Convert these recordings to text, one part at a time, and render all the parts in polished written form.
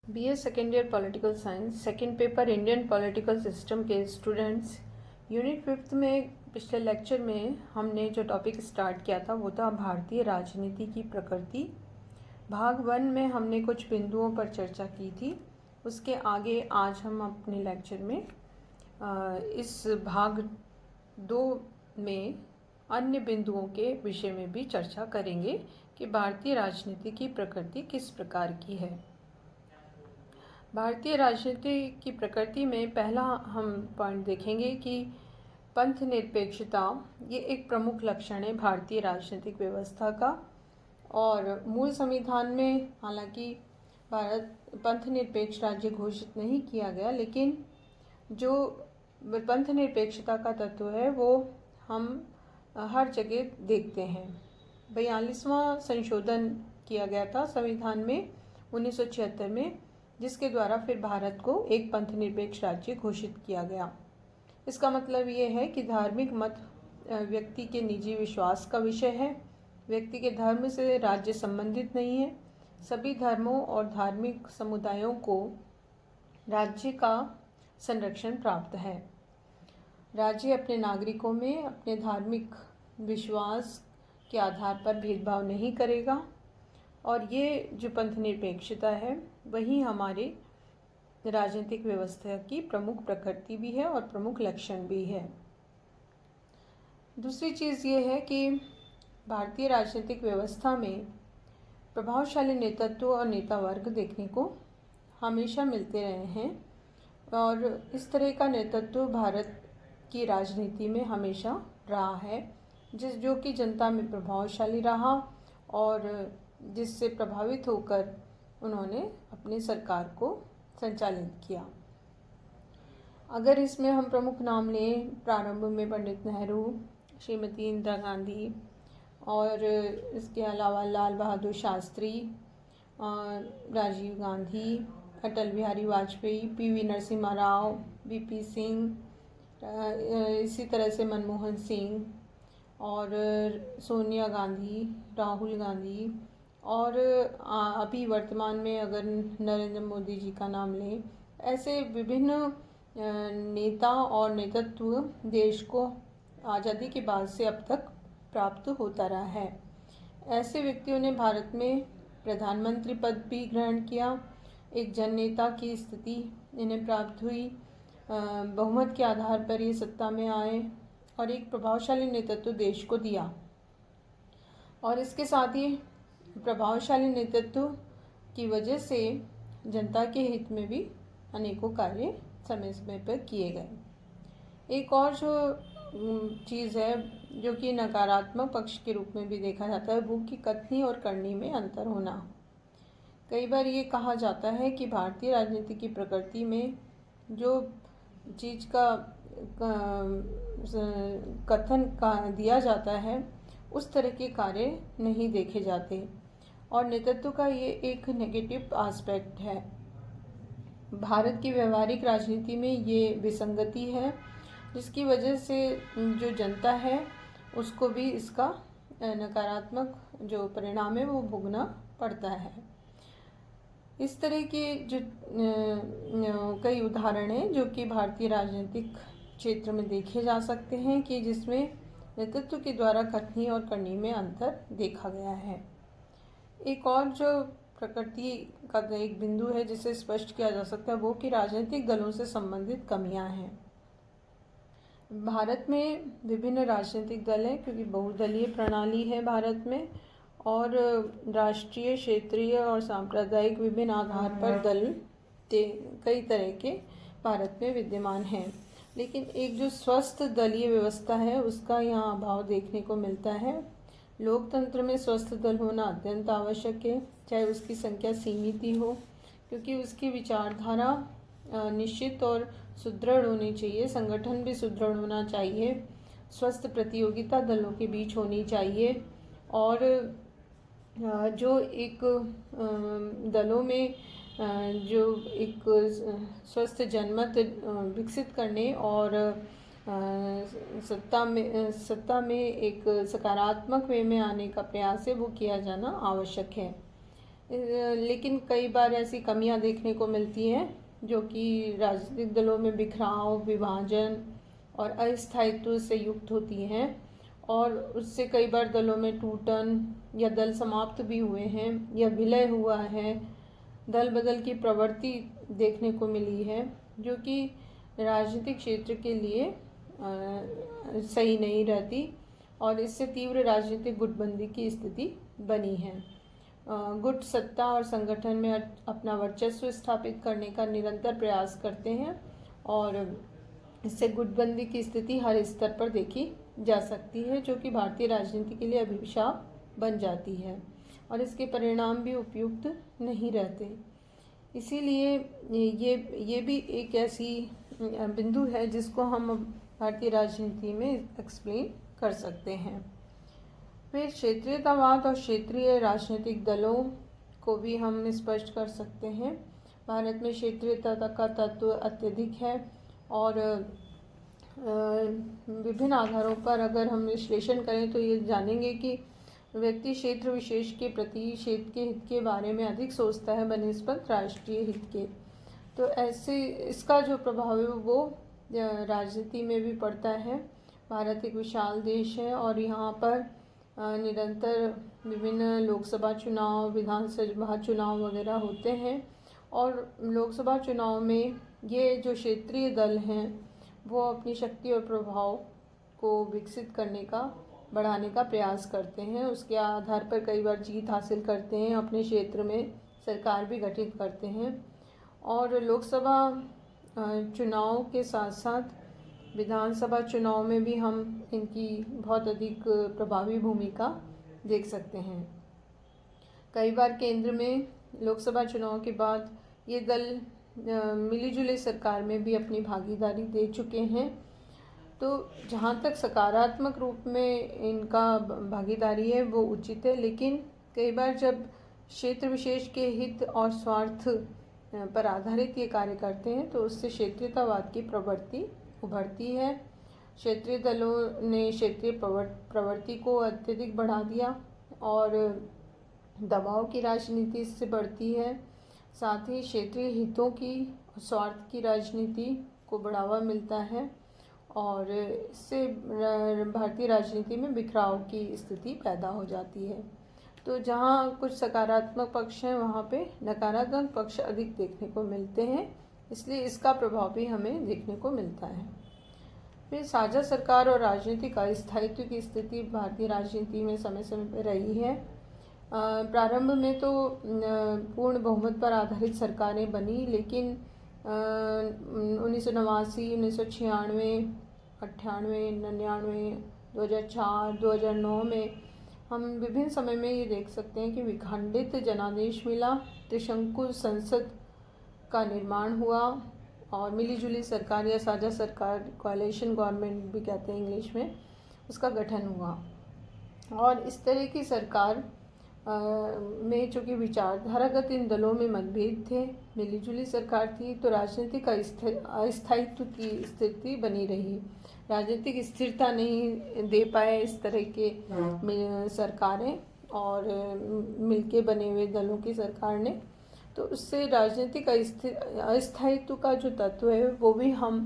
BA second year political science second paper Indian political system के students, unit 5th में पिछले lecture में हमने जो टॉपिक स्टार्ट किया था वो था भारतीय राजनीति की प्रकृति। भाग 1 में हमने कुछ बिंदुओं पर चर्चा की थी। उसके आगे आज हम अपने लेक्चर में इस भाग 2 में अन्य बिंदुओं के विषय में भी चर्चा करेंगे कि भारतीय राजनीति की प्रकृति किस प्रकार की है। भारतीय राजनीति की प्रकृति में पहला हम पॉइंट देखेंगे कि पंथ निरपेक्षता ये एक प्रमुख लक्षण है भारतीय राजनीतिक व्यवस्था का। और मूल संविधान में हालांकि भारत पंथ निरपेक्ष राज्य घोषित नहीं किया गया, लेकिन जो पंथ निरपेक्षता का तत्व है वो हम हर जगह देखते हैं। 42वां संशोधन किया गया था संविधान में 1976 में, जिसके द्वारा फिर भारत को एक पंथ निरपेक्ष राज्य घोषित किया गया। इसका मतलब ये है कि धार्मिक मत व्यक्ति के निजी विश्वास का विषय है। व्यक्ति के धर्म से राज्य संबंधित नहीं है। सभी धर्मों और धार्मिक समुदायों को राज्य का संरक्षण प्राप्त है। राज्य अपने नागरिकों में अपने धार्मिक विश्वास के आधार पर भेदभाव नहीं करेगा। और ये जो पंथ निरपेक्षता है वही हमारे राजनीतिक व्यवस्था की प्रमुख प्रकृति भी है और प्रमुख लक्षण भी है। दूसरी चीज़ ये है कि भारतीय राजनीतिक व्यवस्था में प्रभावशाली नेतृत्व और नेता वर्ग देखने को हमेशा मिलते रहे हैं। और इस तरह का नेतृत्व भारत की राजनीति में हमेशा रहा है, जो कि जनता में प्रभावशाली रहा और जिससे प्रभावित होकर उन्होंने अपनी सरकार को संचालित किया। अगर इसमें हम प्रमुख नाम लें, प्रारंभ में पंडित नेहरू, श्रीमती इंदिरा गांधी और इसके अलावा लाल बहादुर शास्त्री, राजीव गांधी, अटल बिहारी वाजपेयी, पीवी नरसिम्हा राव, वीपी सिंह, इसी तरह से मनमोहन सिंह और सोनिया गांधी, राहुल गांधी और अभी वर्तमान में अगर नरेंद्र मोदी जी का नाम लें, ऐसे विभिन्न नेता और नेतृत्व देश को आज़ादी के बाद से अब तक प्राप्त होता रहा है। ऐसे व्यक्तियों ने भारत में प्रधानमंत्री पद भी ग्रहण किया। एक जननेता की स्थिति इन्हें प्राप्त हुई। बहुमत के आधार पर ये सत्ता में आए और एक प्रभावशाली नेतृत्व देश को दिया। और इसके साथ ही प्रभावशाली नेतृत्व की वजह से जनता के हित में भी अनेकों कार्य समय समय पर किए गए। एक और जो चीज़ है जो कि नकारात्मक पक्ष के रूप में भी देखा जाता है वो कि कथनी और करनी में अंतर होना। कई बार ये कहा जाता है कि भारतीय राजनीति की प्रकृति में जो चीज़ का कथन का दिया जाता है उस तरह के कार्य नहीं देखे जाते और नेतृत्व का ये एक नेगेटिव एस्पेक्ट है। भारत की व्यवहारिक राजनीति में ये विसंगति है, जिसकी वजह से जो जनता है उसको भी इसका नकारात्मक जो परिणाम है वो भोगना पड़ता है। इस तरह के जो कई उदाहरण हैं जो कि भारतीय राजनीतिक क्षेत्र में देखे जा सकते हैं कि जिसमें नेतृत्व के द्वारा कथनी और करनी में अंतर देखा गया है। एक और जो प्रकृति का एक बिंदु है जिसे स्पष्ट किया जा सकता है वो कि राजनीतिक दलों से संबंधित कमियां हैं। भारत में विभिन्न राजनीतिक दल हैं क्योंकि बहुदलीय प्रणाली है भारत में और राष्ट्रीय, क्षेत्रीय और सांप्रदायिक विभिन्न आधार पर दल कई तरह के भारत में विद्यमान हैं। लेकिन एक जो स्वस्थ दलीय व्यवस्था है उसका यहाँ अभाव देखने को मिलता है। लोकतंत्र में स्वस्थ दल होना अत्यंत आवश्यक है, चाहे उसकी संख्या सीमित ही हो, क्योंकि उसकी विचारधारा निश्चित और सुदृढ़ होनी चाहिए। संगठन भी सुदृढ़ होना चाहिए। स्वस्थ प्रतियोगिता दलों के बीच होनी चाहिए और जो एक दलों में जो एक स्वस्थ जनमत विकसित करने और सत्ता में एक सकारात्मक वे में आने का प्रयास है वो किया जाना आवश्यक है। लेकिन कई बार ऐसी कमियां देखने को मिलती हैं जो कि राजनीतिक दलों में बिखराव, विभाजन और अस्थायित्व से युक्त होती हैं, और उससे कई बार दलों में टूटन या दल समाप्त भी हुए हैं या विलय हुआ है, दल बदल की प्रवृत्ति देखने को मिली है, जो कि राजनीतिक क्षेत्र के लिए सही नहीं रहती, और इससे तीव्र राजनीतिक गुटबंदी की स्थिति बनी है। गुट सत्ता और संगठन में अपना वर्चस्व स्थापित करने का निरंतर प्रयास करते हैं, और इससे गुटबंदी की स्थिति हर स्तर पर देखी जा सकती है, जो कि भारतीय राजनीति के लिए अभिशाप बन जाती है, और इसके परिणाम भी उपयुक्त नहीं रहते। इसीलिए ये भी एक ऐसी बिंदु है जिसको हम भारतीय राजनीति में एक्सप्लेन कर सकते हैं। फिर क्षेत्रीयतावाद और क्षेत्रीय राजनीतिक दलों को भी हम स्पष्ट कर सकते हैं। भारत में क्षेत्रीयता का तत्व अत्यधिक है, और विभिन्न आधारों पर अगर हम विश्लेषण करें तो ये जानेंगे कि व्यक्ति क्षेत्र विशेष के प्रति क्षेत्र के हित के बारे में अधिक सोचता है बनिस्बत राष्ट्रीय हित के। तो ऐसे इसका जो प्रभाव है वो राजनीति में भी पड़ता है। भारत एक विशाल देश है, और यहाँ पर निरंतर विभिन्न लोकसभा चुनाव, विधानसभा चुनाव वगैरह होते हैं, और लोकसभा चुनाव में ये जो क्षेत्रीय दल हैं वो अपनी शक्ति और प्रभाव को विकसित करने का, बढ़ाने का प्रयास करते हैं। उसके आधार पर कई बार जीत हासिल करते हैं, अपने क्षेत्र में सरकार भी गठित करते हैं, और लोकसभा चुनाव के साथ साथ विधानसभा चुनाव में भी हम इनकी बहुत अधिक प्रभावी भूमिका देख सकते हैं। कई बार केंद्र में लोकसभा चुनाव के बाद ये दल मिलीजुली सरकार में भी अपनी भागीदारी दे चुके हैं। तो जहाँ तक सकारात्मक रूप में इनका भागीदारी है वो उचित है, लेकिन कई बार जब क्षेत्र विशेष के हित और स्वार्थ पर आधारित ये कार्य करते हैं तो उससे क्षेत्रीयतावाद की प्रवृत्ति उभरती है। क्षेत्रीय दलों ने क्षेत्रीय प्रवृत्ति को अत्यधिक बढ़ा दिया, और दबाव की राजनीति इससे बढ़ती है। साथ ही क्षेत्रीय हितों की, स्वार्थ की राजनीति को बढ़ावा मिलता है, और इससे भारतीय राजनीति में बिखराव की स्थिति पैदा हो जाती है। तो जहाँ कुछ सकारात्मक पक्ष हैं वहाँ पे नकारात्मक पक्ष अधिक देखने को मिलते हैं, इसलिए इसका प्रभाव भी हमें देखने को मिलता है। फिर साझा सरकार और राजनीतिक अस्थायित्व की स्थिति भारतीय राजनीति में समय समय पर रही है। प्रारंभ में तो पूर्ण बहुमत पर आधारित सरकारें बनी, लेकिन 1989, 1996, 98, 99, 2004, 2009 में हम विभिन्न समय में ये देख सकते हैं कि विखंडित जनादेश मिला, त्रिशंकु संसद का निर्माण हुआ, और मिलीजुली सरकार या साझा सरकार, कोalition गवर्नमेंट भी कहते हैं इंग्लिश में, उसका गठन हुआ। और इस तरह की सरकार में चूँकि विचारधारागत इन दलों में मतभेद थे, मिलीजुली सरकार थी, तो राजनीतिक अस्थायित्व की स्थिति बनी रही। राजनीतिक स्थिरता नहीं दे पाए इस तरह के सरकारें, और मिलके बने हुए दलों की सरकार ने, तो उससे राजनीतिक अस्थायित्व का जो तत्व है वो भी हम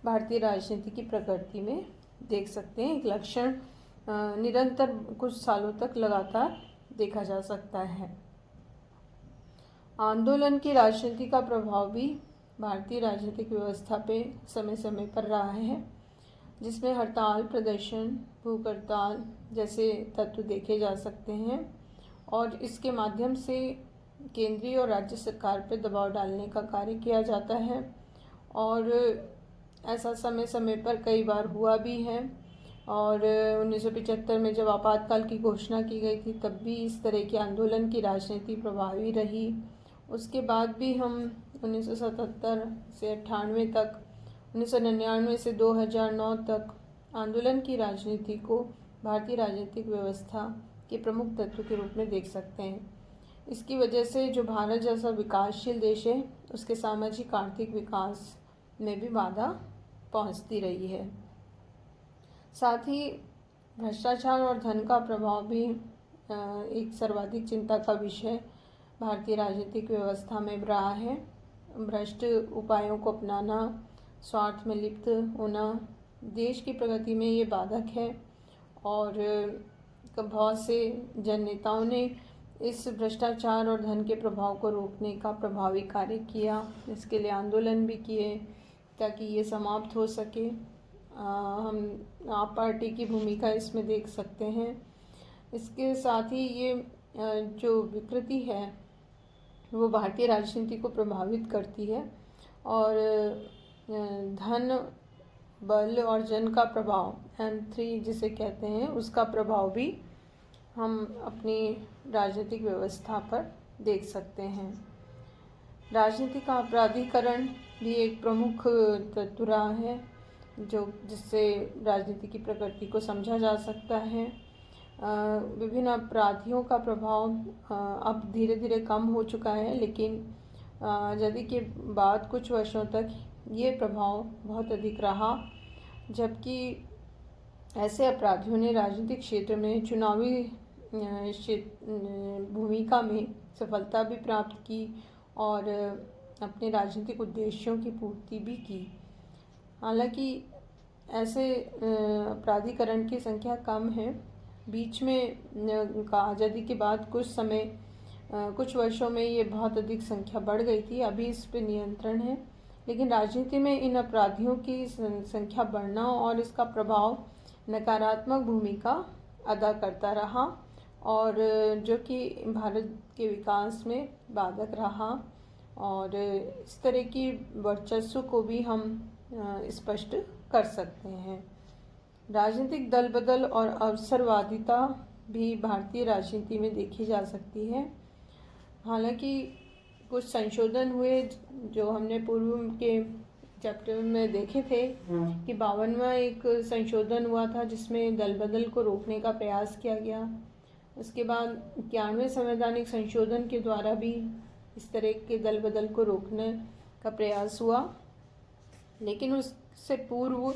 भारतीय राजनीति की प्रकृति में देख सकते हैं। एक लक्षण निरंतर कुछ सालों तक लगातार देखा जा सकता है। आंदोलन की राजनीति का प्रभाव भी भारतीय राजनीतिक व्यवस्था पे समय समय पर रहा है, जिसमें हड़ताल, प्रदर्शन, भूख हड़ताल जैसे तत्व देखे जा सकते हैं, और इसके माध्यम से केंद्रीय और राज्य सरकार पर दबाव डालने का कार्य किया जाता है, और ऐसा समय समय पर कई बार हुआ भी है। और 1975 में जब आपातकाल की घोषणा की गई थी तब भी इस तरह के आंदोलन की राजनीति प्रभावी रही। उसके बाद भी हम 1977 से 98 तक, 1999 से 2009 तक आंदोलन की राजनीति को भारतीय राजनीतिक व्यवस्था के प्रमुख तत्व के रूप में देख सकते हैं। इसकी वजह से जो भारत जैसा विकासशील देश है उसके सामाजिक आर्थिक विकास में भी बाधा पहुंचती रही है। साथ ही भ्रष्टाचार और धन का प्रभाव भी एक सर्वाधिक चिंता का विषय भारतीय राजनीतिक व्यवस्था में रहा है। भ्रष्ट उपायों को अपनाना, स्वार्थ में लिप्त होना देश की प्रगति में ये बाधक है और बहुत से जननेताओं ने इस भ्रष्टाचार और धन के प्रभाव को रोकने का प्रभावी कार्य किया। इसके लिए आंदोलन भी किए ताकि ये समाप्त हो सके। हम आप पार्टी की भूमिका इसमें देख सकते हैं। इसके साथ ही ये जो विकृति है वो भारतीय राजनीति को प्रभावित करती है और धन, बल और जन का प्रभाव, M3 जिसे कहते हैं, उसका प्रभाव भी हम अपनी राजनीतिक व्यवस्था पर देख सकते हैं। राजनीतिक आपराधीकरण भी एक प्रमुख तत्व रहा है जिससे राजनीति की प्रकृति को समझा जा सकता है। विभिन्न अपराधियों का प्रभाव अब धीरे धीरे कम हो चुका है, लेकिन आज़ादी के बाद कुछ वर्षों तक ये प्रभाव बहुत अधिक रहा, जबकि ऐसे अपराधियों ने राजनीतिक क्षेत्र में चुनावी भूमिका में सफलता भी प्राप्त की और अपने राजनीतिक उद्देश्यों की पूर्ति भी की। हालांकि ऐसे अपराधीकरण की संख्या कम है। बीच में आज़ादी के बाद कुछ वर्षों में ये बहुत अधिक संख्या बढ़ गई थी। अभी इस पर नियंत्रण है, लेकिन राजनीति में इन अपराधियों की संख्या बढ़ना और इसका प्रभाव नकारात्मक भूमिका अदा करता रहा और जो कि भारत के विकास में बाधक रहा। और इस तरह की वर्चस्व को भी हम स्पष्ट कर सकते हैं। राजनीतिक दल बदल और अवसरवादिता भी भारतीय राजनीति में देखी जा सकती है। हालांकि कुछ संशोधन हुए जो हमने पूर्व के चैप्टर में देखे थे कि 52वां एक संशोधन हुआ था जिसमें दल बदल को रोकने का प्रयास किया गया। उसके बाद 91वें संवैधानिक संशोधन के द्वारा भी इस तरह के दल बदल को रोकने का प्रयास हुआ, लेकिन उससे पूर्व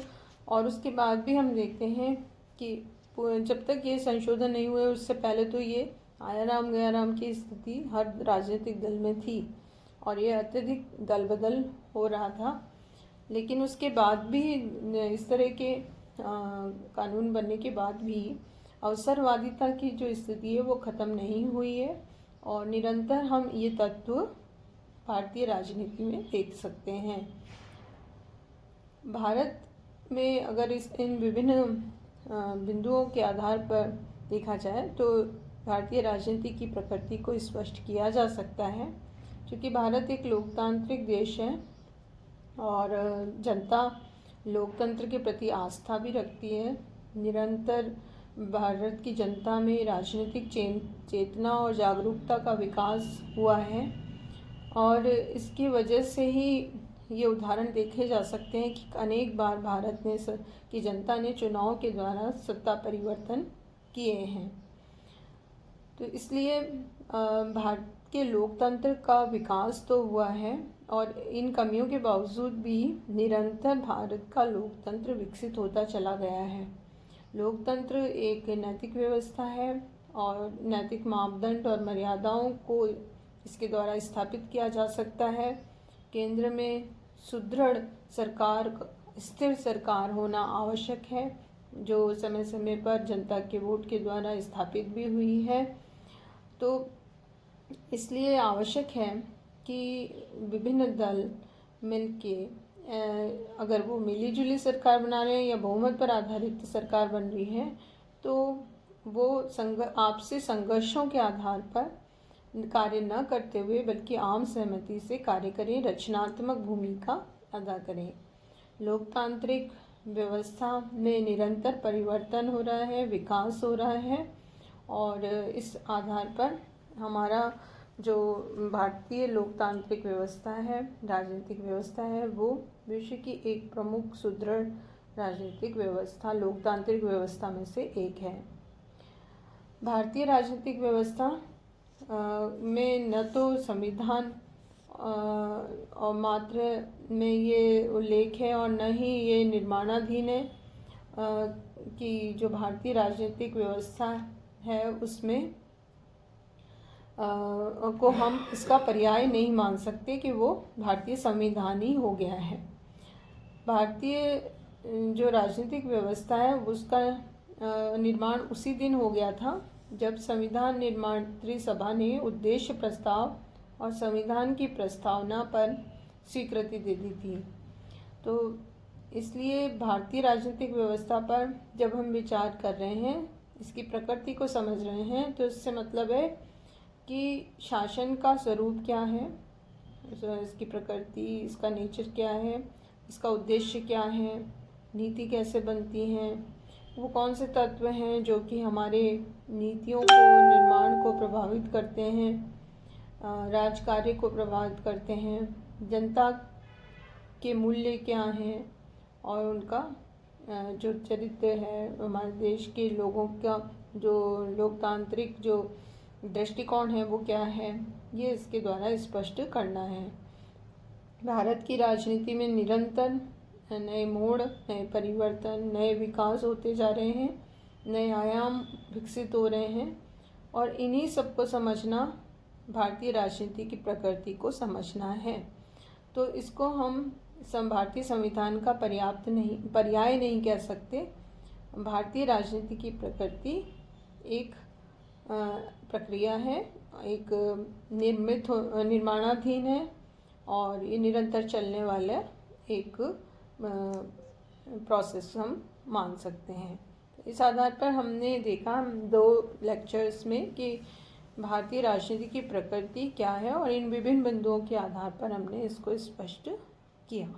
और उसके बाद भी हम देखते हैं कि जब तक ये संशोधन नहीं हुए उससे पहले तो ये आया राम गया राम की स्थिति हर राजनीतिक दल में थी और ये अत्यधिक दल बदल हो रहा था। लेकिन उसके बाद भी इस तरह के कानून बनने के बाद भी अवसरवादिता की जो स्थिति है वो ख़त्म नहीं हुई है और निरंतर हम ये तत्व भारतीय राजनीति में देख सकते हैं। भारत में अगर इन विभिन्न बिंदुओं के आधार पर देखा जाए तो भारतीय राजनीति की प्रकृति को स्पष्ट किया जा सकता है, क्योंकि भारत एक लोकतांत्रिक देश है और जनता लोकतंत्र के प्रति आस्था भी रखती है। निरंतर भारत की जनता में राजनीतिक चेतना और जागरूकता का विकास हुआ है और इसकी वजह से ही ये उदाहरण देखे जा सकते हैं कि अनेक बार भारत की जनता ने चुनाव के द्वारा सत्ता परिवर्तन किए हैं। तो इसलिए भारत के लोकतंत्र का विकास तो हुआ है और इन कमियों के बावजूद भी निरंतर भारत का लोकतंत्र विकसित होता चला गया है। लोकतंत्र एक नैतिक व्यवस्था है और नैतिक मापदंड और मर्यादाओं को इसके द्वारा स्थापित किया जा सकता है। केंद्र में सुदृढ़ सरकार, स्थिर सरकार होना आवश्यक है, जो समय समय पर जनता के वोट के द्वारा स्थापित भी हुई है। तो इसलिए आवश्यक है कि विभिन्न दल मिलके अगर वो मिलीजुली सरकार बना रहे हैं या बहुमत पर आधारित सरकार बन रही है तो वो आपसी संघर्षों के आधार पर कार्य न करते हुए बल्कि आम सहमति से कार्य करें, रचनात्मक भूमिका अदा करें। लोकतांत्रिक व्यवस्था में निरंतर परिवर्तन हो रहा है, विकास हो रहा है और इस आधार पर हमारा जो भारतीय लोकतांत्रिक व्यवस्था है, राजनीतिक व्यवस्था है, वो विश्व की एक प्रमुख सुदृढ़ राजनीतिक व्यवस्था, लोकतांत्रिक व्यवस्था में से एक है। भारतीय राजनीतिक व्यवस्था में न तो संविधान और मात्र में ये उल्लेख है और न ही ये निर्माणाधीन है कि जो भारतीय राजनीतिक व्यवस्था है उसमें को हम इसका पर्याय नहीं मान सकते कि वो भारतीय संविधान ही हो गया है। भारतीय जो राजनीतिक व्यवस्था है उसका निर्माण उसी दिन हो गया था जब संविधान निर्माण त्रिसभा ने उद्देश्य प्रस्ताव और संविधान की प्रस्तावना पर स्वीकृति दे दी थी। तो इसलिए भारतीय राजनीतिक व्यवस्था पर जब हम विचार कर रहे हैं, इसकी प्रकृति को समझ रहे हैं, तो इससे मतलब है कि शासन का स्वरूप क्या है, इसकी प्रकृति, इसका नेचर क्या है, इसका उद्देश्य क्या है, नीति कैसे बनती हैं, वो कौन से तत्व हैं जो कि हमारे नीतियों को, निर्माण को प्रभावित करते हैं, राज कार्य को प्रभावित करते हैं, जनता के मूल्य क्या हैं और उनका जो चरित्र है, हमारे देश के लोगों का जो लोकतांत्रिक जो दृष्टिकोण है वो क्या है, ये इसके द्वारा स्पष्ट करना है। भारत की राजनीति में निरंतर नए मोड़, नए परिवर्तन, नए विकास होते जा रहे हैं, नए आयाम विकसित हो रहे हैं और इन्हीं सबको समझना भारतीय राजनीति की प्रकृति को समझना है। तो इसको हम भारतीय संविधान का पर्याय नहीं कह सकते। भारतीय राजनीति की प्रकृति एक प्रक्रिया है, एक निर्माणाधीन है और ये निरंतर चलने वाला एक प्रोसेस हम मान सकते हैं। इस आधार पर हमने देखा 2 लेक्चर्स में कि भारतीय राजनीति की प्रकृति क्या है और इन विभिन्न बिंदुओं के आधार पर हमने इसको स्पष्ट किया।